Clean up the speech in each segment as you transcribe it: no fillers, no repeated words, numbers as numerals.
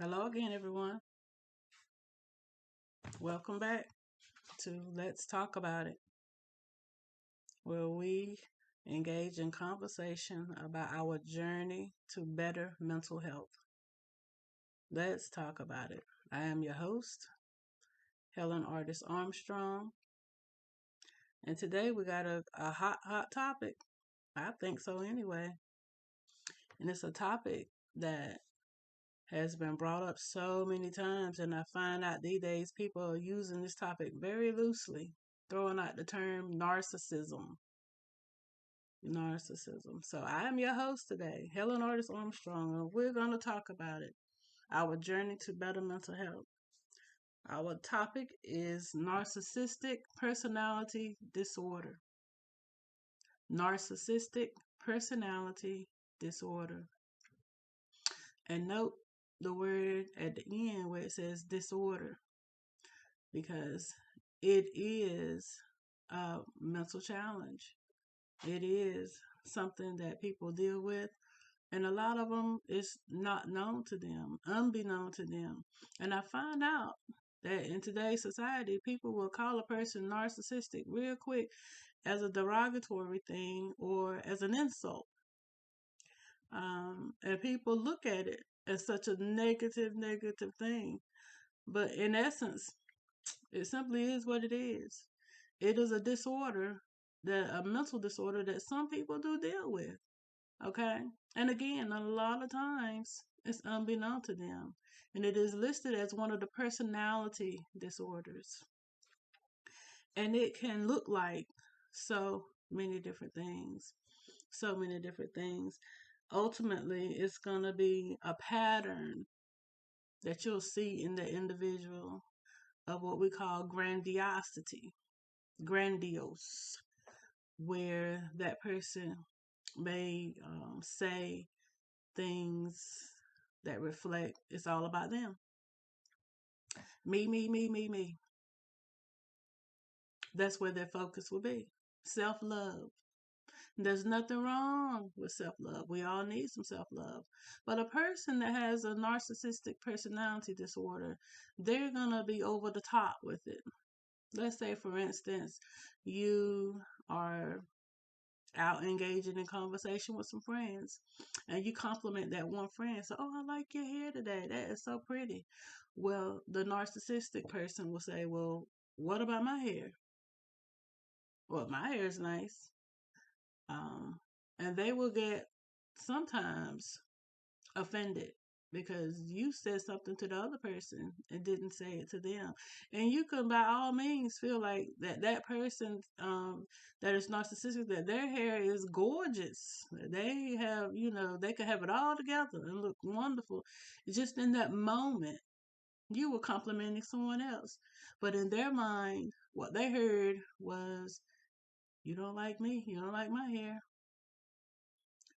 Hello again, everyone. Welcome back to Let's Talk About It, where we engage in conversation about our journey to better mental health. Let's talk about it. I am your host, Helen Artis-Armstrong, and today we got a hot topic. I think so anyway. And it's a topic that has been brought up so many times, and I find out these days people are using this topic very loosely, throwing out the term narcissism. Narcissism. So I am your host today, Helen Artis-Armstrong, and we're going to talk about it. Our journey to better mental health. Our topic is narcissistic personality disorder. Narcissistic personality disorder. And note the word at the end where it says disorder, because it is a mental challenge. It is something that people deal with, and a lot of them is not known to them, unbeknown to them. And I find out that in today's society, people will call a person narcissistic real quick as a derogatory thing or as an insult. And people look at it as such a negative thing. But in essence, it simply is what it is. It is a disorder, a mental disorder that some people do deal with. Okay. And again, a lot of times it's unbeknown to them. And it is listed as one of the personality disorders. And it can look like so many different things. So many different things. Ultimately, it's going to be a pattern that you'll see in the individual of what we call grandiosity, grandiose, where that person may say things that reflect it's all about them. Me. That's where their focus will be. Self love. There's nothing wrong with self love. We all need some self love. But a person that has a narcissistic personality disorder, they're going to be over the top with it. Let's say, for instance, you are out engaging in conversation with some friends and you compliment that one friend. So, oh, I like your hair today. That is so pretty. Well, the narcissistic person will say, well, what about my hair? Well, my hair is nice. Um, and they will get sometimes offended because you said something to the other person and didn't say it to them. And you can by all means feel like that person that is narcissistic, that their hair is gorgeous, they have, they could have it all together and look wonderful. Just in that moment you were complimenting someone else, but in their mind what they heard was, you don't like me, you don't like my hair.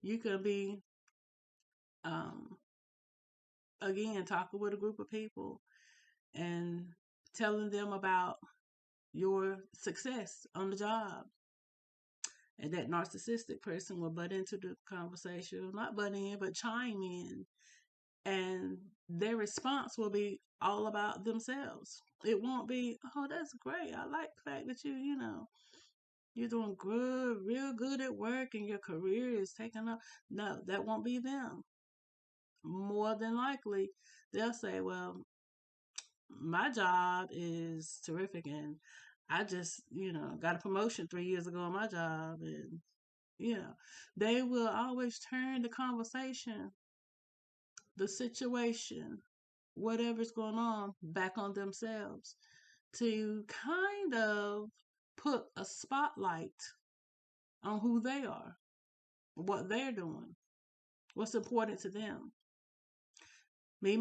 You could be um again talking with a group of people and telling them about your success on the job. And that narcissistic person will butt into the conversation, not butt in, but chime in. And their response will be all about themselves. It won't be, oh, that's great. I like the fact that you're doing good, real good at work and your career is taking up. No, that won't be them. More than likely, they'll say, well, my job is terrific and I just, got a promotion 3 years ago on my job. And, you know, they will always turn the conversation, the situation, whatever's going on, back on themselves to kind of put a spotlight on who they are, what they're doing, what's important to them. Me.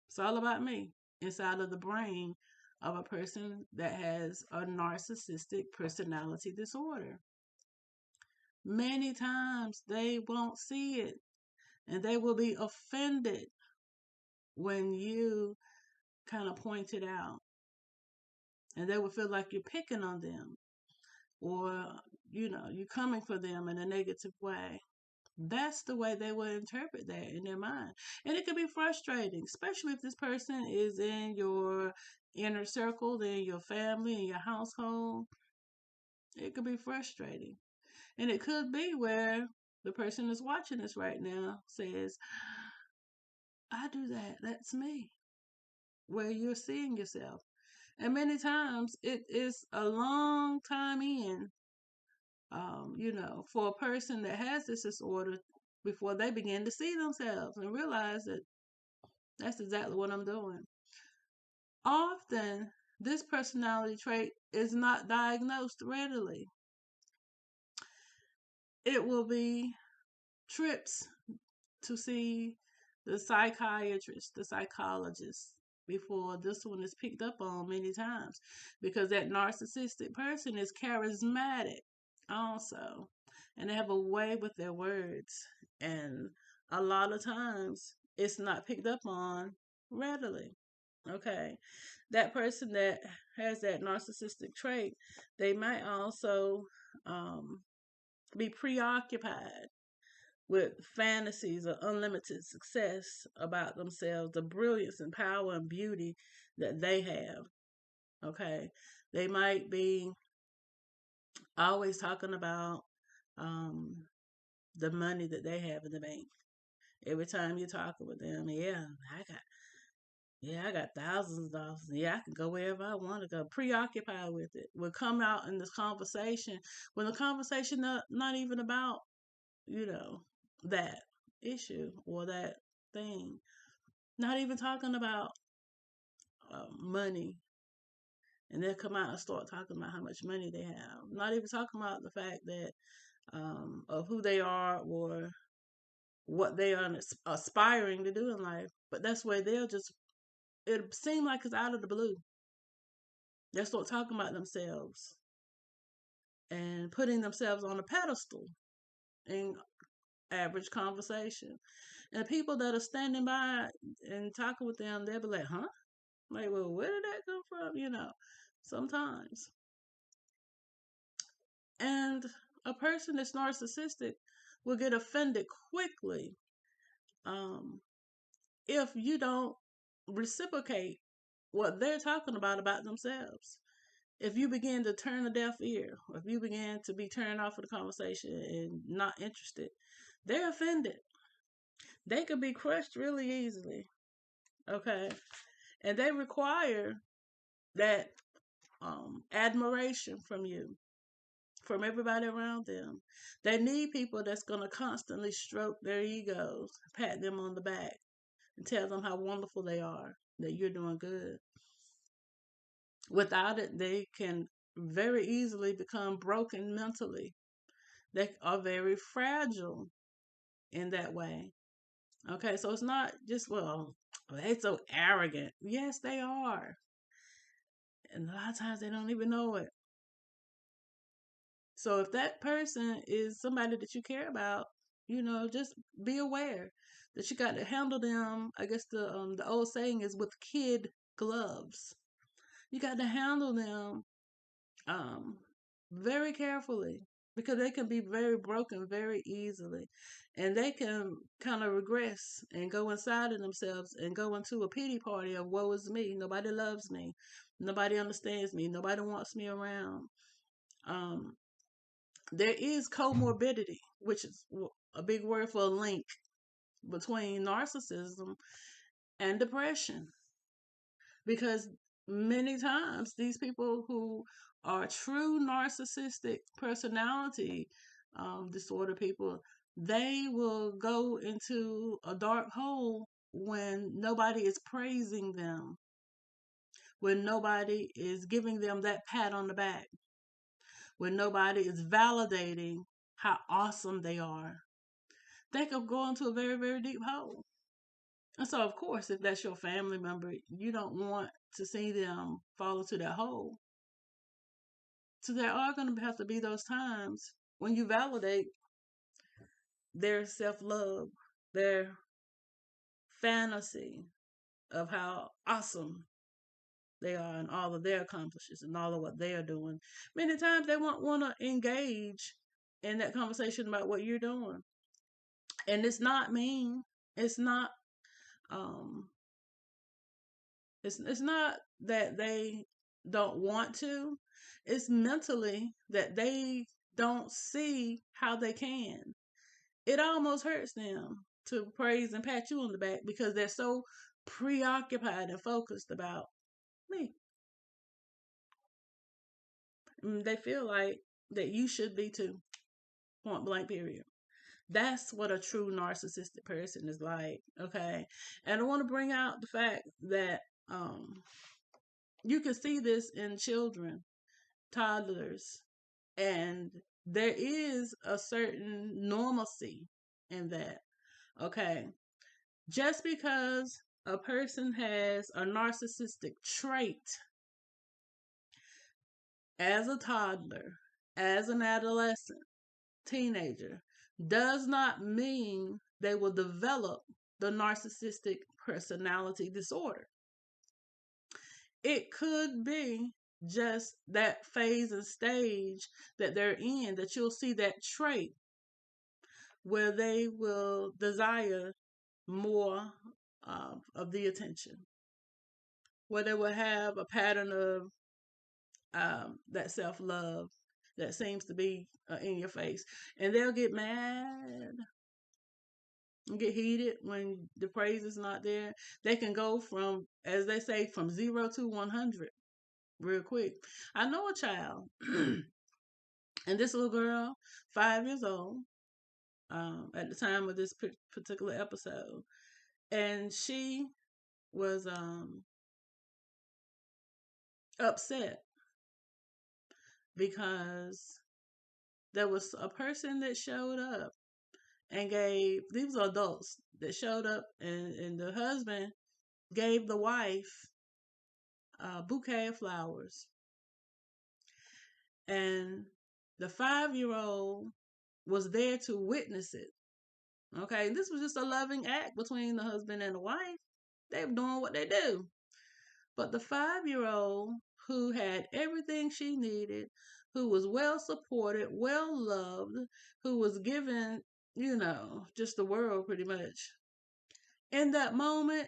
It's all about me inside of the brain of a person that has a narcissistic personality disorder. Many times they won't see it and they will be offended when you kind of point it out. And they will feel like you're picking on them or, you're coming for them in a negative way. That's the way they will interpret that in their mind. And it can be frustrating, especially if this person is in your inner circle, in your family, in your household. It could be frustrating. And it could be where the person that's watching this right now says, I do that. That's me. Where you're seeing yourself. And many times it is a long time in, for a person that has this disorder before they begin to see themselves and realize that that's exactly what I'm doing. Often, this personality trait is not diagnosed readily. It will be trips to see the psychiatrist, the psychologist, before this one is picked up on many times, because that narcissistic person is charismatic also, and they have a way with their words, and a lot of times it's not picked up on readily. Okay, that person that has that narcissistic trait, they might also um, be preoccupied with fantasies of unlimited success about themselves, the brilliance and power and beauty that they have. Okay. They might be always talking about um, the money that they have in the bank. Every time you're talking with them, I got thousands of dollars. Yeah, I can go wherever I want to go. Preoccupied with it. Will come out in this conversation when the conversation not even about, you know, that issue or that thing. Not even talking about money. And they'll come out and start talking about how much money they have. Not even talking about the fact that of who they are or what they are aspiring to do in life. But that's where it seems like it's out of the blue. They'll start talking about themselves and putting themselves on a pedestal in average conversation. And people that are standing by and talking with them, they'll be like, huh? Like, well, where did that come from? Sometimes. And a person that's narcissistic will get offended quickly um, if you don't reciprocate what they're talking about themselves. If you begin to turn a deaf ear, or if you begin to be turned off of the conversation and not interested, they're offended. They could be crushed really easily. Okay. And they require that admiration from you, from everybody around them. They need people that's going to constantly stroke their egos, pat them on the back, and tell them how wonderful they are, that you're doing good. Without it, they can very easily become broken mentally. They are very fragile in that way. Okay, so it's not just, well, they're so arrogant. Yes, they are. And a lot of times they don't even know it. So if that person is somebody that you care about, just be aware that you got to handle them. I guess the old saying is with kid gloves. You got to handle them um very carefully, because they can be very broken very easily, and they can kind of regress and go inside of themselves and go into a pity party of woe is me. Nobody loves me. Nobody understands me. Nobody wants me around. Um, there is comorbidity, which is a big word for a link between narcissism and depression. Because many times these people who are true narcissistic personality disorder people, they will go into a dark hole when nobody is praising them, when nobody is giving them that pat on the back, when nobody is validating how awesome they are. They could go into a very, very deep hole. And so, of course, if that's your family member, you don't want to see them fall into that hole. So there are going to have to be those times when you validate their self-love, their fantasy of how awesome they are and all of their accomplishments and all of what they are doing. Many times they won't want to engage in that conversation about what you're doing. And it's not mean. It's not um it's not that they don't want to. It's mentally that they don't see how they can. It almost hurts them to praise and pat you on the back because they're so preoccupied and focused about me. They feel like that you should be too. Point blank, period. That's what a true narcissistic person is like. Okay. And I want to bring out the fact that you can see this in children, toddlers, and there is a certain normalcy in that. Okay. Just because a person has a narcissistic trait as a toddler, as an adolescent, teenager, does not mean they will develop the narcissistic personality disorder. It could be just that phase and stage that they're in that you'll see that trait where they will desire more of the attention, where they will have a pattern of that self love that seems to be in your face. And they'll get mad and get heated when the praise is not there. They can go from, as they say, from 0 to 100 real quick. I know a child, and this little girl, 5 years old, at the time of this particular episode, and she was upset because there was a person that showed up and gave, these were adults that showed up, and the husband gave the wife a bouquet of flowers. And the 5 year old was there to witness it. Okay, this was just a loving act between the husband and the wife. They were doing what they do. But the 5 year old, who had everything she needed, who was well supported, well loved, who was given, just the world pretty much. In that moment,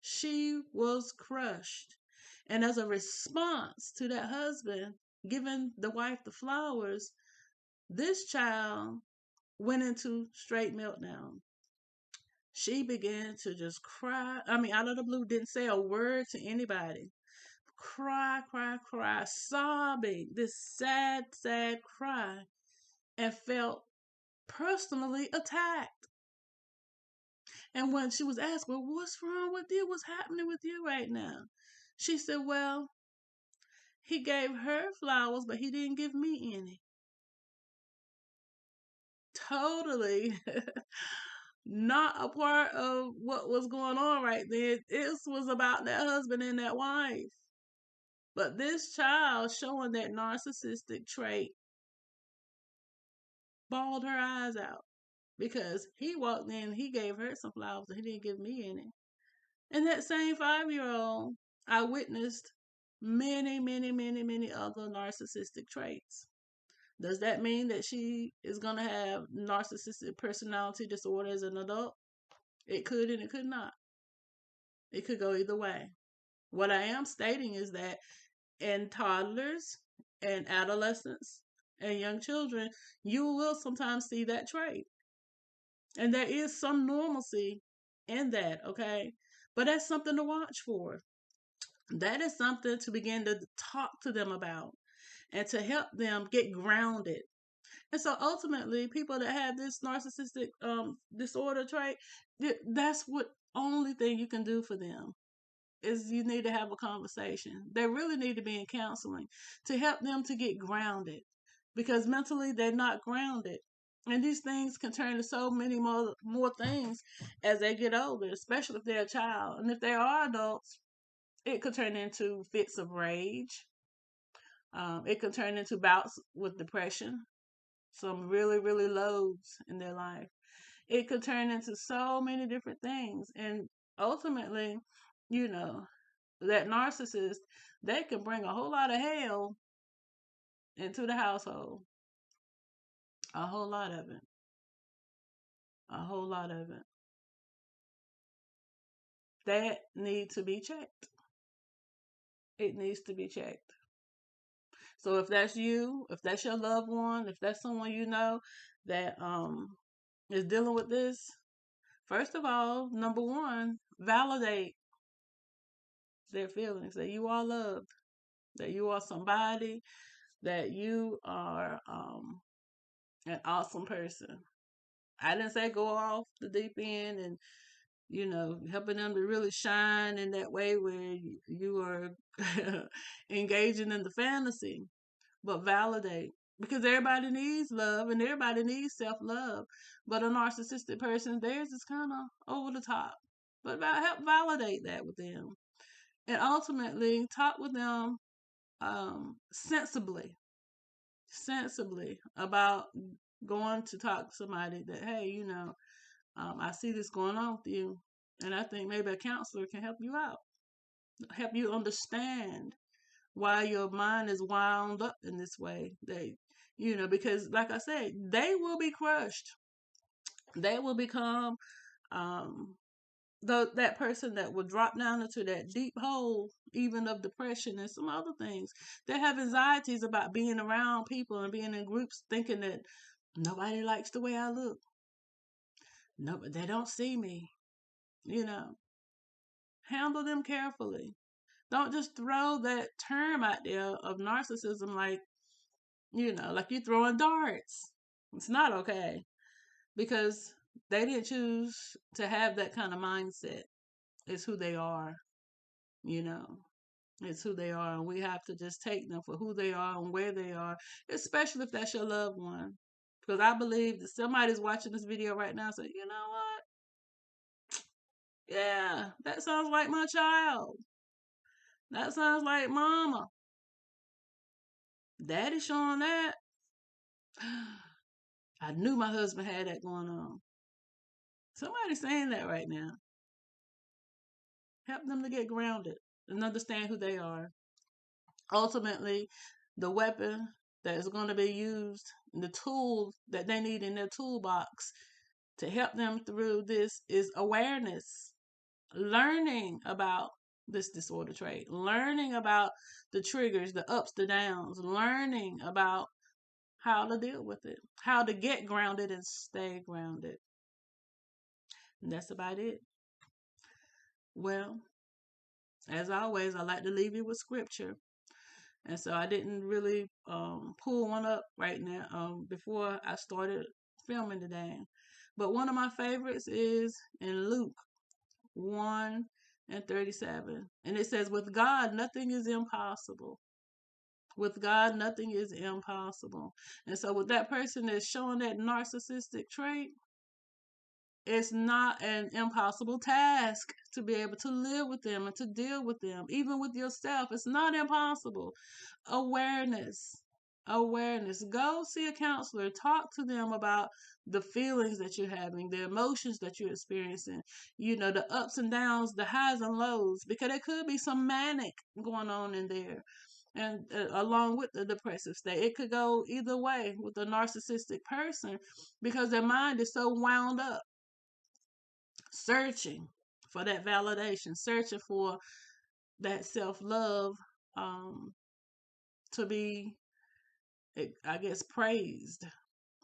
she was crushed. And as a response to that husband giving the wife the flowers, this child went into straight meltdown. She began to just cry. I mean, out of the blue, didn't say a word to anybody. Cry, cry, cry, sobbing, this sad, sad cry, and felt personally attacked. And when she was asked, well, what's wrong with you? What's happening with you right now? She said, well, he gave her flowers, but he didn't give me any. Totally not a part of what was going on right then. This was about that husband and that wife. But this child showing that narcissistic trait bawled her eyes out because he walked in, he gave her some flowers, and he didn't give me any. And that same 5 year old, I witnessed many, many, many, many other narcissistic traits. Does that mean that she is going to have narcissistic personality disorder as an adult? It could and it could not. It could go either way. What I am stating is that in toddlers and adolescents and young children, you will sometimes see that trait. And there is some normalcy in that, okay? But that's something to watch for. That is something to begin to talk to them about and to help them get grounded. And so ultimately, people that have this narcissistic disorder trait, that's what only thing you can do for them is you need to have a conversation. They really need to be in counseling to help them to get grounded because mentally they're not grounded. And these things can turn to so many more things as they get older, especially if they're a child. And if they are adults, it could turn into fits of rage. It could turn into bouts with depression, some really, really lows in their life. It could turn into so many different things. And ultimately, you know, that narcissist, they can bring a whole lot of hell into the household. A whole lot of it. A whole lot of it. That needs to be checked. It needs to be checked. So if that's you, if that's your loved one, if that's someone you know that is dealing with this, first of all, number one, validate their feelings that you are loved, that you are somebody, that you are an awesome person. I didn't say go off the deep end and helping them to really shine in that way where you are engaging in the fantasy, but validate. Because everybody needs love and everybody needs self love. But a narcissistic person, theirs is kind of over the top. But help validate that with them. And ultimately, talk with them sensibly, about going to talk to somebody that, hey, I see this going on with you. And I think maybe a counselor can help you out, help you understand why your mind is wound up in this way. Because like I said, they will be crushed. They will become um, that person that will drop down into that deep hole, even of depression and some other things. They have anxieties about being around people and being in groups, thinking that nobody likes the way I look. No, they don't see me. You know, handle them carefully. Don't just throw that term out there of narcissism like you're throwing darts. It's not okay because they didn't choose to have that kind of mindset. It's who they are, you know. It's who they are, and we have to just take them for who they are and where they are, especially if that's your loved one. Because I believe that somebody's watching this video right now and say, you know what? Yeah, that sounds like my child. That sounds like mama. Daddy showing that. I knew my husband had that going on. Somebody's saying that right now. Help them to get grounded and understand who they are. Ultimately, the weapon that is going to be used, the tool that they need in their toolbox to help them through this is awareness, learning about this disorder trait, learning about the triggers, the ups, the downs, learning about how to deal with it, how to get grounded and stay grounded. And that's about it. Well, as always, I like to leave you with scripture. And so I didn't really pull one up right now before I started filming today. But one of my favorites is in Luke 1:37. And it says, with God, nothing is impossible. With God, nothing is impossible. And so with that person that's showing that narcissistic trait, it's not an impossible task to be able to live with them and to deal with them, even with yourself. It's not impossible. Awareness. Awareness. Go see a counselor. Talk to them about the feelings that you're having, the emotions that you're experiencing, the ups and downs, the highs and lows, because there could be some manic going on in there. And along with the depressive state, it could go either way with a narcissistic person because their mind is so wound up, searching for that validation, searching for that self love to be, I guess, praised.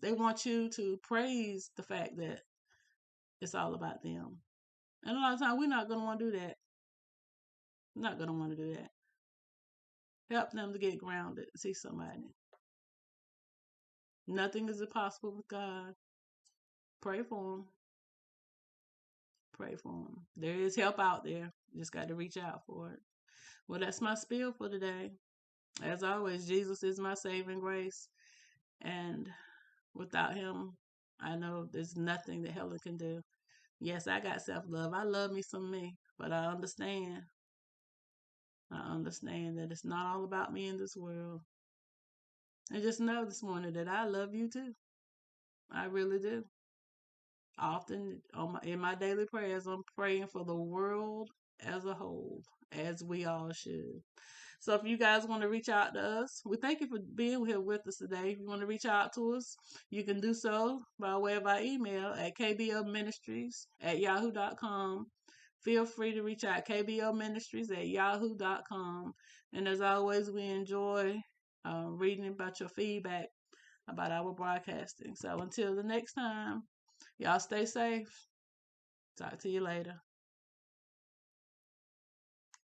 They want you to praise the fact that it's all about them. And a lot of times we're not going to want to do that. Not going to want to do that. Help them to get grounded, see somebody. Nothing is impossible with God. Pray for them. Pray for them. There is help out there. You just got to reach out for it. Well, that's my spiel for today. As always, Jesus is my saving grace. And without him, I know there's nothing that Helen can do. Yes, I got self-love. I love me some me. But I understand. That it's not all about me in this world. And just know this morning that I love you too. I really do. Often in my daily prayers, I'm praying for the world as a whole, as we all should. So if you guys want to reach out to us, we thank you for being here with us today. If you want to reach out to us, you can do so by way of our email at kblministries@yahoo.com. Feel free to reach out kblministries@yahoo.com. And as always, we enjoy reading about your feedback about our broadcasting. So until the next time, y'all stay safe. Talk to you later.